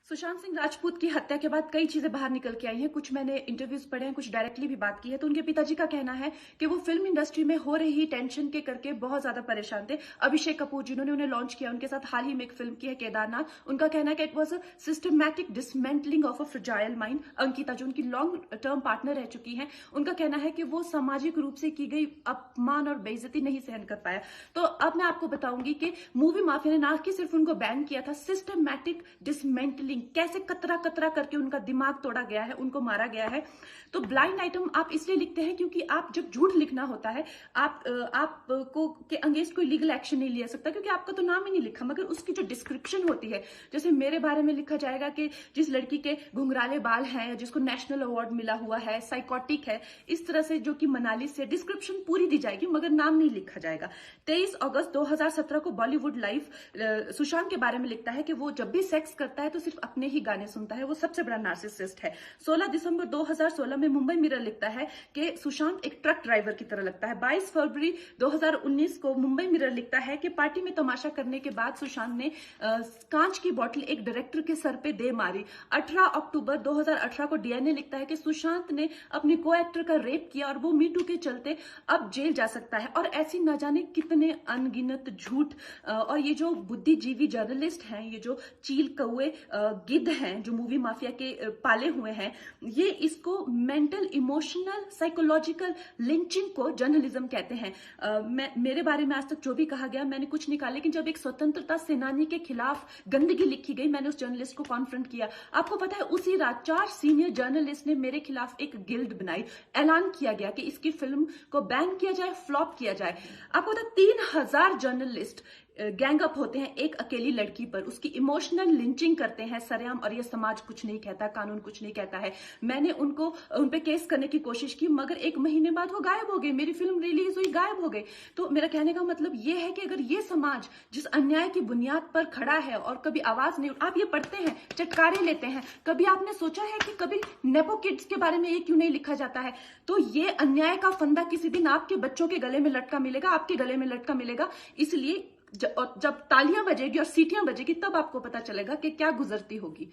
सुशांत सिंह राजपूत की हत्या के बाद कई चीजें बाहर निकल के आई हैं। कुछ मैंने इंटरव्यूज पढ़े हैं, कुछ डायरेक्टली भी बात की है। तो उनके पिताजी का कहना है कि वो फिल्म इंडस्ट्री में हो रही टेंशन के करके बहुत ज्यादा परेशान थे। अभिषेक कपूर जिन्होंने उन्हें लॉन्च किया, उनके साथ हाल ही में एक फिल्म की है केदारनाथ। उनका कहना है कि it was a systematic dismantling of a fragile mind. Ankita जो उनकी लॉन्ग टर्म पार्टनर रह चुकी है, उनका कहना है कि वो सामाजिक रूप से की गई अपमान और बेइज्जती नहीं सहन कर पाया। तो अब मैं आपको बताऊंगी कि मूवी माफिया ने ना कि सिर्फ उनको बैन किया था, सिस्टमैटिक डिसमेंटलिंग, कैसे कतरा कतरा करके उनका दिमाग तोड़ा गया है, उनको मारा गया है। तो ब्लाइंड आइटम आप इसलिए लिखते हैं क्योंकि आप जब झूठ लिखना होता है, आप को के अगेंस्ट कोई लीगल एक्शन नहीं लिया सकता, क्योंकि आपका तो नाम ही नहीं लिखा, मगर उसकी जो डिस्क्रिप्शन होती है, जैसे मेरे बारे में लिखा जाएगा कि जिस लड़की के घुंघराले बाल हैं, जिसको नेशनल अवार्ड मिला हुआ है, साइकोटिक है, इस तरह से, जो कि मनाली से, डिस्क्रिप्शन पूरी दी जाएगी मगर नाम नहीं लिखा जाएगा। 23 अगस्त 2017 को बॉलीवुड लाइव सुशांत के बारे में लिखता है कि वो जब भी सेक्स करता है तो सिर्फ अपने ही गाने सुनता है, वो सबसे बड़ा नार्सिसिस्ट है। 16 दिसंबर 2016 में मुंबई मिरर लिखता है कि सुशांत एक ट्रक ड्राइवर की तरह लगता है। 22 फरवरी 2019 को मुंबई मिरर लिखता है कि पार्टी में तमाशा करने के बाद सुशांत ने कांच की बोतल एक डायरेक्टर के सर पे दे मारी। 18 अक्टूबर 2018 को डीएनए लिखता है कि सुशांत ने अपने को एक्टर का रेप किया और वो मीटू के चलते अब जेल जा सकता है। और ऐसी न जाने कितने अनगिनत झूठ। और ये जो बुद्धिजीवी जर्नलिस्ट हैं, ये जो चील कौए गिद्ध हैं, जो मूवी माफिया के पाले हुए हैं, ये इसको मेंटल इमोशनल साइकोलॉजिकल लिंचिंग को जर्नलिज्म कहते हैं। मेरे बारे में आज तक जो भी कहा गया मैंने कुछ नहीं कहा, लेकिन जब एक स्वतंत्रता सेनानी के खिलाफ गंदगी लिखी गई, मैंने उस जर्नलिस्ट को कॉन्फ्रंट किया। आपको पता है, उसी रात 4 सीनियर जर्नलिस्ट ने मेरे खिलाफ एक गिल्ड बनाई। ऐलान किया गया कि इसकी फिल्म को बैन किया जाए, फ्लॉप किया जाए। आपको पता है, 3000 जर्नलिस्ट गैंग अप होते हैं एक अकेली लड़की पर, उसकी इमोशनल लिंचिंग करते हैं सरेआम, और ये समाज कुछ नहीं कहता, कानून कुछ नहीं कहता है। मैंने उन पे केस करने की कोशिश की, मगर 1 महीने बाद वो गायब हो गए। मेरी फिल्म रिलीज हुई, गायब हो गए। तो मेरा कहने का मतलब ये है कि अगर ये समाज जिस अन्याय की बुनियाद पर खड़ा है और कभी आवाज नहीं, आप ये पढ़ते हैं, चटकारे लेते हैं, कभी आपने सोचा है कि कभी नेपो किड्स के बारे में ये क्यों नहीं लिखा जाता है? तो ये अन्याय का फंदा किसी दिन आपके बच्चों के गले में लटका मिलेगा, आपके गले में लटका मिलेगा। इसलिए जब तालियां बजेगी और सीटियां बजेगी, तब आपको पता चलेगा कि क्या गुजरती होगी।